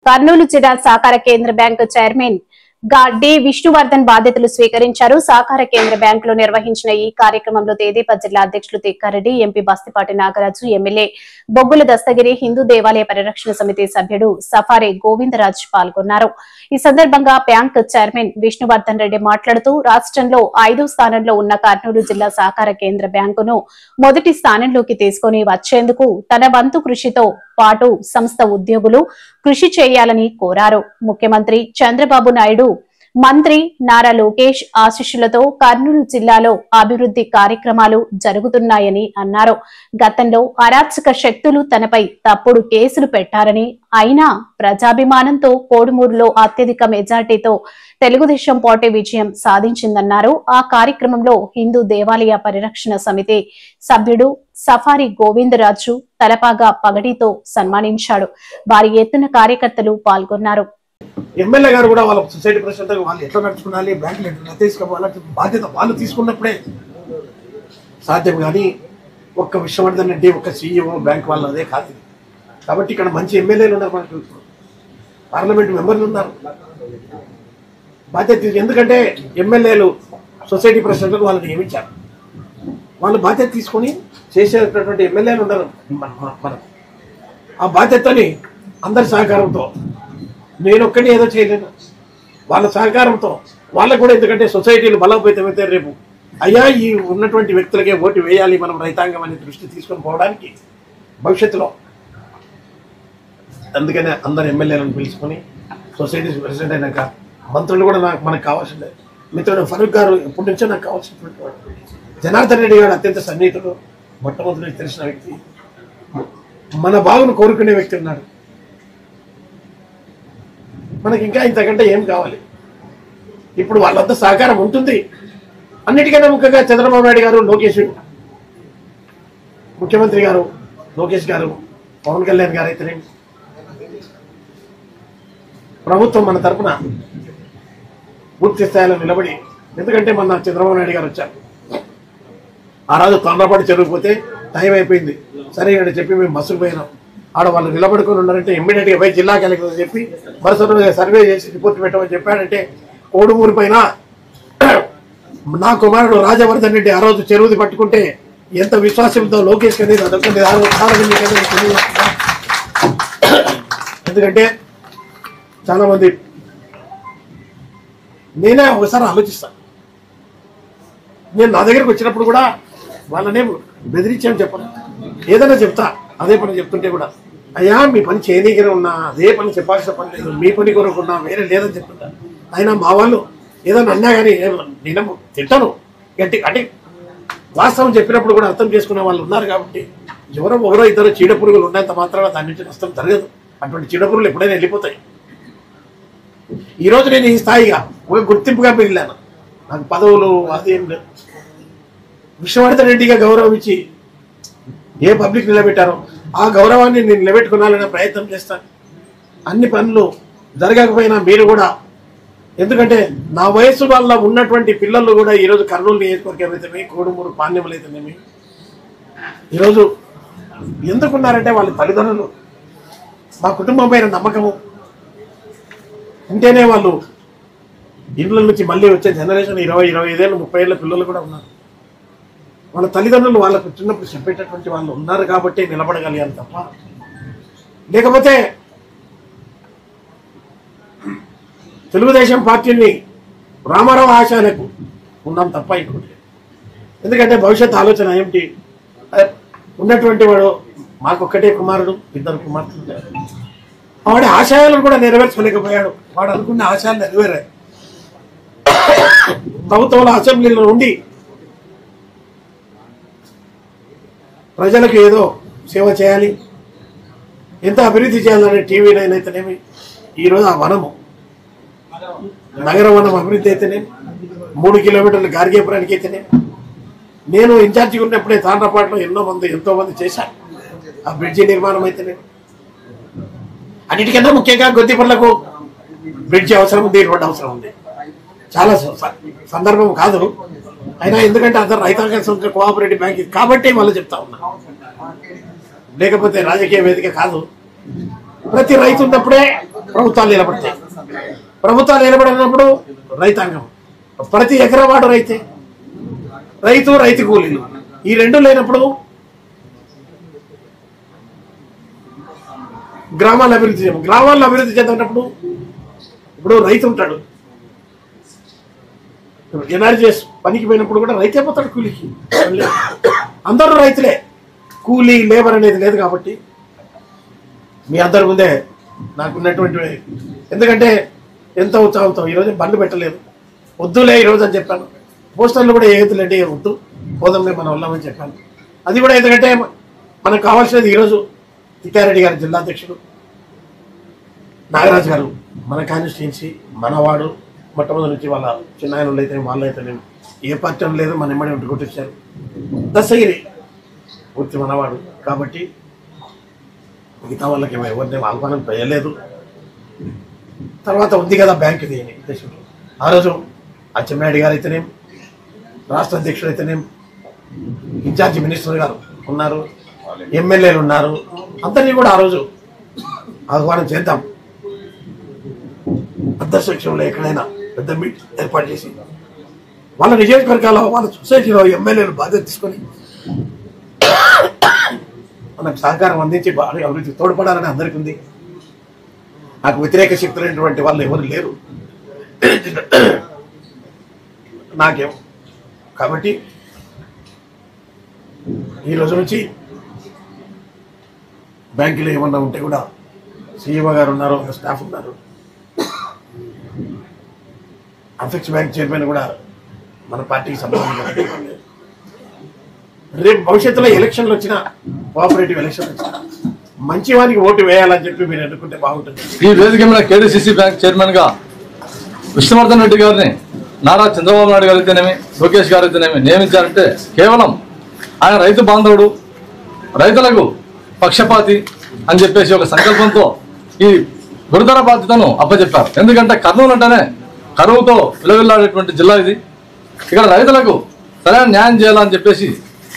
కర్నూలు జిల్లా సహకార కేంద్ర బ్యాంకు చైర్మన్ గా డి విష్ణువర్ధన్ బాధ్యతలు స్వీకరించారు. సహకార కేంద్ర బ్యాంకులో నిర్వహించిన ఈ కార్యక్రమంలో తెదేపా జిల్లా అధ్యక్షులు తిక్కారెడ్డి, ఎంపీ బస్తిపాటి నాగరాజు, ఎమ్మెల్యే బొగ్గుల దస్తగిరి, హిందూ దేవాలయ పరిరక్షణ సమితి సభ్యుడు సఫారీ గోవిందరాజ్ పాల్గొన్నారు. ఈ సందర్భంగా బ్యాంకు చైర్మన్ విష్ణువర్ధన్ రెడ్డి మాట్లాడుతూ రాష్ట్రంలో 5వ స్థానంలో ఉన్న కర్నూలు జిల్లా సహకార కేంద్ర బ్యాంకును మొదటి స్థానంలోకి తీసుకుని వచ్చేందుకు తన వంతు కృషితో పాటు సంస్థ ఉద్యోగులు కృషి చేయాలని కోరారు. ముఖ్యమంత్రి చంద్రబాబు నాయుడు, మంత్రి నారా లోకేష్ ఆశీస్సులతో కర్నూలు జిల్లాలో అభివృద్ధి కార్యక్రమాలు జరుగుతున్నాయని అన్నారు. గతంలో అరాచక శక్తులు తనపై తప్పుడు కేసులు పెట్టారని, అయినా ప్రజాభిమానంతో కోడుమూరులో అత్యధిక మెజార్టీతో తెలుగుదేశం పార్టీ విజయం సాధించిందన్నారు. ఆ కార్యక్రమంలో హిందూ దేవాలయ పరిరక్షణ సమితి సభ్యుడు సఫారీ గోవిందరాజు తలపాగా పగడితో సన్మానించాడు. భారీ ఎత్తున కార్యకర్తలు పాల్గొన్నారు. ఎమ్మెల్యే గారు కూడా వాళ్ళ సొసైటీ ప్రెసిడెంట్ వాళ్ళు ఎట్లా నడుచుకోవాలి, బ్యాంకులు ఎట్లా తీసుకోవాలంటే బాధ్యత వాళ్ళు తీసుకున్నప్పుడే సాధ్యం. కానీ ఒక్క విశ్వవర్ధన్ రెడ్డి, ఒక్క సీఈఓ బ్యాంక్ వాళ్ళు అదే కాదు. కాబట్టి ఇక్కడ మంచి ఎమ్మెల్యేలు ఉన్నారు, మనకు పార్లమెంట్ మెంబర్లు ఉన్నారు. బాధ్యత ఎందుకంటే ఎమ్మెల్యేలు సొసైటీ ప్రెసిడెంట్ వాళ్ళని నియమించారు. వాళ్ళు బాధ్యత తీసుకొని చేసేటటువంటి ఎమ్మెల్యేలు ఉన్నారు మనకు. ఆ బాధ్యతని అందరి సహకారంతో, నేను ఒక్కడిని ఏదో చేయలేను, వాళ్ళ సహకారంతో వాళ్ళకు కూడా. ఎందుకంటే సొసైటీలు బలోపేతమైతే రేపు అయ్యా ఈ ఉన్నటువంటి వ్యక్తులకే ఓటు వేయాలి మనం రైతాంగం అనే దృష్టి తీసుకొని పోవడానికి భవిష్యత్తులో. అందుకనే అందరు ఎమ్మెల్యేలను పిలుచుకొని సొసైటీ ప్రెసిడెంట్ అయినాక మంత్రులు కూడా మనకు కావాల్సిందే. మిత్రుడు ఫరూక్ గారు ఎప్పటి నుంచో నాకు కావాల్సినటువంటి వాడు. జనార్దన్ రెడ్డి గారు అత్యంత సన్నిహితుడు, మొట్టమొదటి తెలిసిన వ్యక్తి, మన బాగును కోరుకునే వ్యక్తి ఉన్నాడు. మనకి ఇంకా ఇంతకంటే ఏం కావాలి? ఇప్పుడు వాళ్ళంతా సహకారం ఉంటుంది. అన్నిటికన్నా ముఖ్యంగా చంద్రబాబు నాయుడు గారు, లోకేష్ ముఖ్యమంత్రి గారు, లోకేష్ గారు, పవన్ కళ్యాణ్ గారు అయితేనే ప్రభుత్వం మన తరఫున పూర్తి స్థాయిలో నిలబడి. ఎందుకంటే మన చంద్రబాబు నాయుడు గారు వచ్చారు. ఆ రోజు తొందరపాటు చెరువుపోతే టైం అయిపోయింది, సరే అని చెప్పి మేము బస్సుకు పోయినాం. ఆడ వాళ్ళు నిలబడుకొని ఉన్నారంటే ఇమ్మీడియట్గా పోయి జిల్లా కలెక్టర్ చెప్పి మరుసటి సర్వే చేసి రిపోర్ట్ పెట్టమని చెప్పాడంటే కోడుమూరు పైన నా కుమారుడు రాజవర్ధన్ రెడ్డి ఆ రోజు చెరువుది పట్టుకుంటే ఎంత విశ్వాసంతో లోకేష్ అనేది అదొకటి. ఎందుకంటే చాలా మంది, నేనే ఒకసారి ఆలోచిస్తాను. నేను నా దగ్గరకు వచ్చినప్పుడు కూడా వాళ్ళనే బెదిరించాను చెప్పను, ఏదైనా చెప్తా. అదే పని చెప్తుంటే కూడా అయ్యా మీ పని చేయనీకనే ఉన్నా, అదే పని చెప్పాల్సిన పని లేదు, మీ పని కొనుక్కున్నా వేరే లేదని చెప్తుంటా. అయినా మా వాళ్ళు ఏదైనా అన్నా కానీ నేను తింటాను గట్టి. అంటే వాస్తవం చెప్పినప్పుడు కూడా అర్థం చేసుకునే వాళ్ళు ఉన్నారు. కాబట్టి ఎవరో ఇద్దరు చీడ పురుగులు ఉన్నంత మాత్రాన దాని నుంచి నష్టం జరగదు. అటువంటి చీడ పురుగులు ఎప్పుడైనా వెళ్ళిపోతాయి. ఈరోజు నేను ఈ స్థాయిగా ఒక గుర్తింపుగా మిగిలాను. నాకు పదవులు అదేం లేదు. విశ్వవర్ధన్ రెడ్డిగా గౌరవం ఇచ్చి ఏ పబ్లిక్ నిలబెట్టారో ఆ గౌరవాన్ని నేను నిలబెట్టుకోవాలనే ప్రయత్నం చేస్తాను. అన్ని పనులు జరగకపోయినా మీరు కూడా, ఎందుకంటే నా వయసు వల్ల ఉన్నటువంటి పిల్లలు కూడా ఈరోజు కర్నూలు నియోజకవర్గం అయితేనే, కోడుమూరు పాణ్యములు అయితేనేమి ఈరోజు ఎందుకున్నారంటే వాళ్ళ తల్లిదండ్రులు, మా కుటుంబం పైన నమ్మకము ఉంటేనే వాళ్ళు ఇండ్ల నుంచి మళ్ళీ వచ్చే జనరేషన్ 20-25 ఏళ్ళు 30 ఏళ్ళ పిల్లలు కూడా ఉన్నారు. వాళ్ళ తల్లిదండ్రులు వాళ్ళకు చిన్నప్పుడు చెప్పేటటువంటి వాళ్ళు ఉన్నారు కాబట్టి నిలబడగలిగారు తప్ప, లేకపోతే తెలుగుదేశం పార్టీని రామారావు ఆశయాలకు ఉన్నాం తప్ప ఇంకోటి. ఎందుకంటే భవిష్యత్ ఆలోచన ఏమిటి? ఉన్నటువంటి వాడు మాకొక్కటే కుమారుడు, 2 కుమార్తెలు. వాడి ఆశయాలను కూడా నెరవేర్చలేకపోయాడు. వాడు అనుకున్న ఆశయాలు నెరవేరాయి. ప్రభుత్వంలో అసెంబ్లీలో ఉండి ప్రజలకు ఏదో సేవ చేయాలి, ఎంత అభివృద్ధి చేయాలనే టీవీ నైన్ అయితేనేమి, ఈరోజు ఆ వనము నగర వనం అభివృద్ధి అయితేనే, 3 కిలోమీటర్ల గార్గేపురానికి అయితేనే, నేను ఇన్ఛార్జిగా ఉన్నప్పుడే తాండ్రపాటులో ఎంతో మంది చేశాను. ఆ బ్రిడ్జి నిర్మాణం అయితేనే, అన్నిటికన్నా ముఖ్యంగా గొద్దిపర్లకు బ్రిడ్జి అవసరం ఉంది, రోడ్డు అవసరం ఉంది. చాలా సందర్భం కాదు అయినా, ఎందుకంటే అందరు రైతాంగ సంస్థ కోఆపరేటివ్ బ్యాంక్ కాబట్టి వాళ్ళు చెప్తా ఉన్నా, లేకపోతే రాజకీయ వేదిక కాదు. ప్రతి రైతు ఉన్నప్పుడే ప్రభుత్వాలు నిలబడతాయి. ప్రభుత్వాలు నిలబడినప్పుడు రైతాంగం, ప్రతి ఎకరవాడు రైతే, రైతు కూలీలు, ఈ రెండు లేనప్పుడు గ్రామాల అభివృద్ధి చెందినప్పుడు ఇప్పుడు రైతు ఉంటాడు, ఎన్ఆర్జీఎస్ పనికి పోయినప్పుడు కూడా రైతే పోతాడు కూలీకి. అందరూ రైతులే, కూలీ లేబర్ అనేది లేదు. కాబట్టి మీ అందరి ముందే నాకున్నటువంటి, ఎందుకంటే ఎంత ఉత్సాహంతో ఈరోజు బండ్లు పెట్టలేదు, వద్దులే ఈరోజు అని చెప్పాను. పోస్టర్లు కూడా ఏదులంటే వద్దు, పోదంలే మన వల్లమని చెప్పాను. అది కూడా ఎందుకంటే మనకు కావాల్సినది ఈరోజు తిక్కారెడ్డి గారు జిల్లా అధ్యక్షుడు, నాగరాజు గారు మన కాన్స్టిట్యున్సీ మనవాడు, మొట్టమొదటి నుంచి వాళ్ళ చిన్నాయనలు అయితే వాళ్ళైతే నేను ఏ పార్టీ లేదు, మన ఎమ్మడి ఉండి కొట్టించారు. దశగిరి పూర్తి మనవాడు కాబట్టి మిగతా వాళ్ళకి ఎవరిని ఆహ్వానం చేయలేదు. తర్వాత ఉంది కదా బ్యాంక్ ఇది దేశంలో. ఆ రోజు అచ్చెన్నాయుడు గారు అయితేనేం, రాష్ట్ర అధ్యక్షుడు అయితేనేం, ఇన్ఛార్జి మినిస్టర్ గారు ఉన్నారు, ఎమ్మెల్యేలు ఉన్నారు, అందరినీ కూడా ఆ రోజు ఆహ్వానం చేద్దాం. అధ్యక్షంలో ఎక్కడైనా పెద్ద మీట్ ఏర్పాటు చేసి వాళ్ళ నియోజకవర్గాల్లో వాళ్ళ సొసైటీలో ఎమ్మెల్యేలు బాధ్యత తీసుకొని మనకు సహకారం అందించి అభివృద్ధి తోడ్పడాలని అందరికీ ఉంది. నాకు వ్యతిరేక శక్తులైనటువంటి వాళ్ళు ఎవరు లేరు నాకేం. కాబట్టి ఈ రోజు నుంచి బ్యాంకులో ఏమన్నా ఉంటే కూడా సీఈఓ గారు ఉన్నారు, స్టాఫ్ ఉన్నారు, అఫెక్స్ బ్యాంక్ చైర్మన్ కూడా మన పార్టీకి సంబంధించిన. రేపు భవిష్యత్తులో ఎలక్షన్లు వచ్చినా, కోఆపరేటివ్ ఎలక్షన్లు వచ్చినా మంచి వారికి ఓటు వేయాలని చెప్పి మీరు అనుకుంటే బాగుంటుంది. ఈ వేదిక మీద కేడీసీసీ బ్యాంక్ చైర్మన్ గా విష్ణువర్ధన్ రెడ్డి గారిని నారా చంద్రబాబు నాయుడు గారు అయితేనేమి, లోకేష్ గారు అయితేనేమి నియమించారంటే కేవలం ఆయన రైతు బాంధవుడు, రైతులకు పక్షపాతి అని చెప్పేసి ఒక సంకల్పంతో ఈ గురుతర బాధ్యతను అప్పచెప్పారు. ఎందుకంటే కర్నూలు అంటేనే కరువుతో విలవిల్లాడేటువంటి జిల్లా ఇది. ఇక్కడ రైతులకు సరైన న్యాయం చేయాలని చెప్పేసి,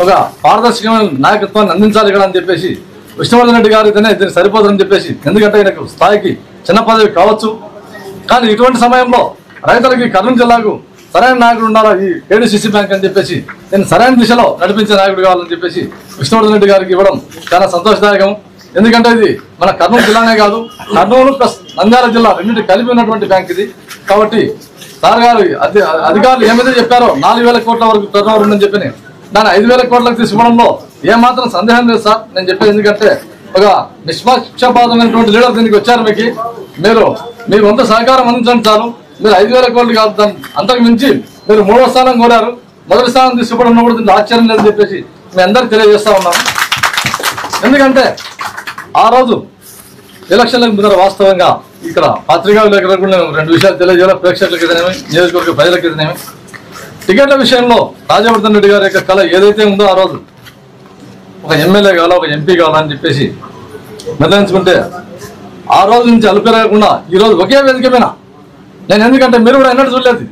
ఒక పారదర్శకమైన నాయకత్వాన్ని అందించాలి ఇక్కడ అని చెప్పేసి విష్ణువర్ధన్ రెడ్డి గారు అయితేనే దీనికి సరిపోతుందని చెప్పేసి, ఎందుకంటే ఆయనకు స్థాయికి చిన్న పదవి కావచ్చు, కానీ ఇటువంటి సమయంలో రైతులకి కర్నూలు జిల్లాకు సరైన నాయకుడు ఉండాలా ఈ కేడీసీసీ బ్యాంక్ అని చెప్పేసి, నేను సరైన దిశలో నడిపించే నాయకుడు కావాలని చెప్పేసి విష్ణువర్ధన్ రెడ్డి గారికి ఇవ్వడం చాలా సంతోషదాయకం. ఎందుకంటే ఇది మన కర్నూలు జిల్లానే కాదు, కర్నూలు ప్లస్ నంద్యాల జిల్లా రెండింటి కలిపి ఉన్నటువంటి బ్యాంక్ ఇది. కాబట్టి సార్ గారు అధికారులు ఏమైతే చెప్పారో 4,000 కోట్ల వరకు టర్నోవర్ ఉందని చెప్పి దాన్ని 5,000 కోట్లకు తీసుకోవడంలో ఏమాత్రం సందేహం లేదు సార్. నేను చెప్పేది ఎందుకంటే ఒక నిష్పక్షపాతమైనటువంటి లీడర్ దీనికి వచ్చారు. మీరు వంత సహకారం అందించండి చాలు. మీరు 5,000 కోట్లు కాదు, అంతకు మించి మీరు 3వ స్థానం కోరారు, మొదటి స్థానం తీసుకోవడం కూడా దీనికి ఆశ్చర్యం లేదని చెప్పేసి మీ అందరికి తెలియజేస్తా ఉన్నాను. ఎందుకంటే ఆ రోజు ఎలక్షన్లకు ముందర వాస్తవంగా ఇక్కడ పత్రికా విలేకరులకు నేను 2 విషయాలు తెలియజేయాలి. ప్రేక్షకులకు ఏదైనా, నియోజకవర్గ ప్రజలకు ఏదైనా, టికెట్ల విషయంలో రాజవర్ధన్ రెడ్డి గారి యొక్క కళ ఏదైతే ఉందో ఆ రోజు ఒక ఎమ్మెల్యే కావాలా, ఒక ఎంపీ కావాలని చెప్పేసి నిర్ణయించుకుంటే ఆ రోజు నుంచి అలుపెరగకుండా ఈరోజు ఒకే వేదిక మీద నేను, ఎందుకంటే మీరు కూడా ఎన్నడూ చూడలేదు,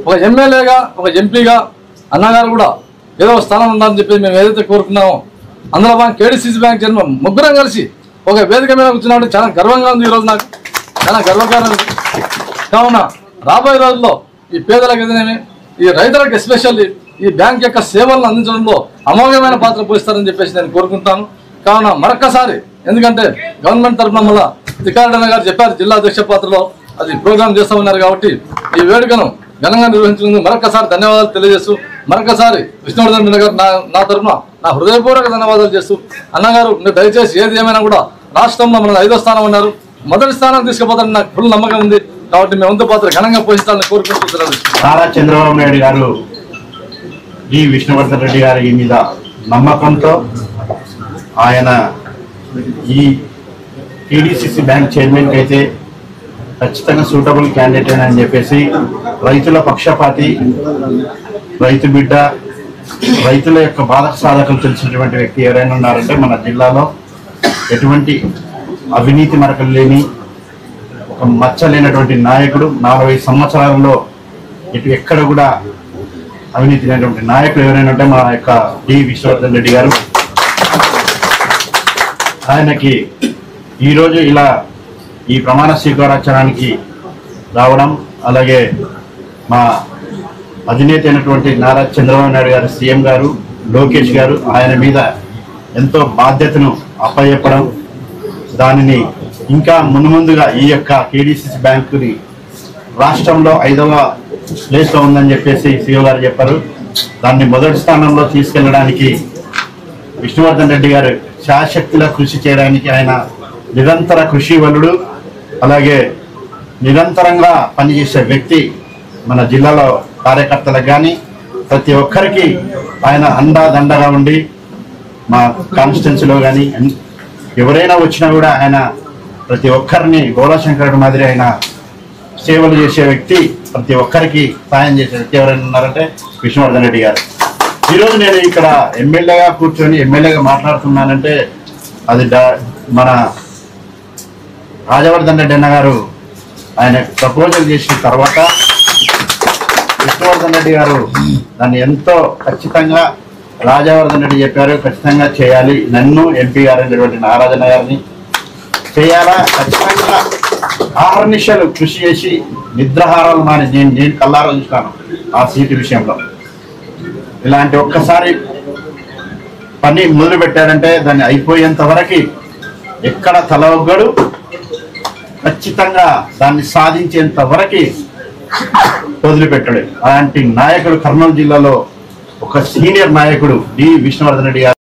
ఒక ఎమ్మెల్యేగా ఒక ఎంపీగా అన్నగారు కూడా ఏదో స్థానం ఉండాలని చెప్పి మేము ఏదైతే కోరుకున్నామో అందులో బ్యాంక్ కేడీసీసీ బ్యాంక్ చైర్మన్ ముగ్గురం కలిసి ఒక వేదిక మీద కూర్చున్నాడు. చాలా గర్వంగా ఉంది ఈరోజు, నాకు చాలా గర్వకారణం. కావున రాబోయే రోజుల్లో ఈ పేదలకు ఏదైనా, ఈ రైతులకు ఎస్పెషల్లీ ఈ బ్యాంక్ యొక్క సేవలను అందించడంలో అమోఘమైన పాత్ర పోషిస్తారని చెప్పేసి నేను కోరుకుంటాను. కావున మరొక్కసారి, ఎందుకంటే గవర్నమెంట్ తరఫున మళ్ళా తిక్కారెడ్డి గారు చెప్పారు జిల్లా అధ్యక్ష పాత్రలో అది ప్రోగ్రామ్ చేస్తూ ఉన్నారు. కాబట్టి ఈ వేడుకను ఘనంగా నిర్వహించినందుకు మరొకసారి ధన్యవాదాలు తెలియజేస్తూ, మరొకసారి విష్ణువర్ధన్ రెడ్డి గారు నా తరఫున నా హృదయపూర్వక ధన్యవాదాలు చేస్తూ, అన్నగారు మీరు దయచేసి ఏది ఏమైనా కూడా రాష్ట్రంలో మన 5వ స్థానం ఉన్నారు, మొదటి స్థానం తీసుకుపోతారని నాకు ఫుల్ నమ్మకం ఉంది. కాబట్టి మీ వంతు పాత్ర ఘనంగా పోషించాలని కోరుకుంటున్నారు. నారా చంద్రబాబు నాయుడు గారు ఈ విష్ణువర్ధన్ రెడ్డి గారి మీద నమ్మకంతో ఆయన ఈ కేడీసీసీ బ్యాంక్ చైర్మన్ అయితే ఖచ్చితంగా సూటబుల్ క్యాండిడేట్ అని చెప్పేసి, రైతుల పక్షపాతి, రైతు బిడ్డ, రైతుల యొక్క బాధ సాధకులు తెలిసినటువంటి వ్యక్తి ఎవరైనా ఉన్నారంటే మన జిల్లాలో ఎటువంటి అవినీతి మరకలు లేని, ఒక మచ్చ లేనటువంటి నాయకుడు, 40 సంవత్సరాలలో ఎక్కడ కూడా అవినీతి లేనటువంటి నాయకుడు ఎవరైనా ఉంటే మా యొక్క డి విష్ణువర్ధన్ రెడ్డి గారు. ఆయనకి ఈరోజు ఇలా ఈ ప్రమాణ స్వీకారోత్సవానికి రావడం, అలాగే మా అధినేత అయినటువంటి నారా చంద్రబాబు నాయుడు గారు, సీఎం గారు, లోకేష్ గారు ఆయన మీద ఎంతో బాధ్యతను అప్పచెప్పడం, దానిని ఇంకా మున్ముందుగా ఈ యొక్క కేడీసీసీ బ్యాంకుని రాష్ట్రంలో 5వ ప్లేస్లో ఉందని చెప్పేసి సీఓ గారు చెప్పారు. దాన్ని మొదటి స్థానంలో తీసుకెళ్లడానికి విష్ణువర్ధన్ రెడ్డి గారు శాశక్తిలా కృషి చేయడానికి ఆయన నిరంతర కృషి వలుడు, అలాగే నిరంతరంగా పనిచేసే వ్యక్తి. మన జిల్లాలో కార్యకర్తలకు కానీ ప్రతి ఒక్కరికి ఆయన అండాదండగా ఉండి, మా కాన్స్టిట్యున్సీలో కానీ ఎవరైనా వచ్చినా కూడా ఆయన ప్రతి ఒక్కరిని గోళశంకరుడు మాదిరి ఆయన సేవలు చేసే వ్యక్తి, ప్రతి ఒక్కరికి సాయం చేసే వ్యక్తి ఎవరైనా ఉన్నారంటే విష్ణువర్ధన్ రెడ్డి గారు. ఈరోజు నేను ఇక్కడ ఎమ్మెల్యేగా కూర్చొని ఎమ్మెల్యేగా మాట్లాడుతున్నానంటే అది మన రాజవర్ధన్ రెడ్డి అన్న గారు ఆయన ప్రపోజల్ చేసిన తర్వాత విష్ణువర్ధన్ రెడ్డి గారు దాన్ని ఎంతో ఖచ్చితంగా రాజవర్ధన్ రెడ్డి చెప్పారు, ఖచ్చితంగా చేయాలి, నన్ను ఎంపీ గారు అయినటువంటి నారాజన్న గారిని చేయాలా, ఖచ్చితంగా ఆహర్నిశలు కృషి చేసి నిద్రాహారాలు మాని నేను కల్లారా చూస్తాను ఆ సీటు విషయంలో. ఇలాంటి ఒక్కసారి పని మొదలు పెట్టారంటే దాన్ని అయిపోయేంత వరకు ఎక్కడ తలవగ్గడు, ఖచ్చితంగా దాన్ని సాధించేంత వరకు వదిలిపెట్టాడు. అలాంటి నాయకుడు కర్నూలు జిల్లాలో ఒక సీనియర్ నాయకుడు డి విష్ణువర్ధన్ రెడ్డి గారు.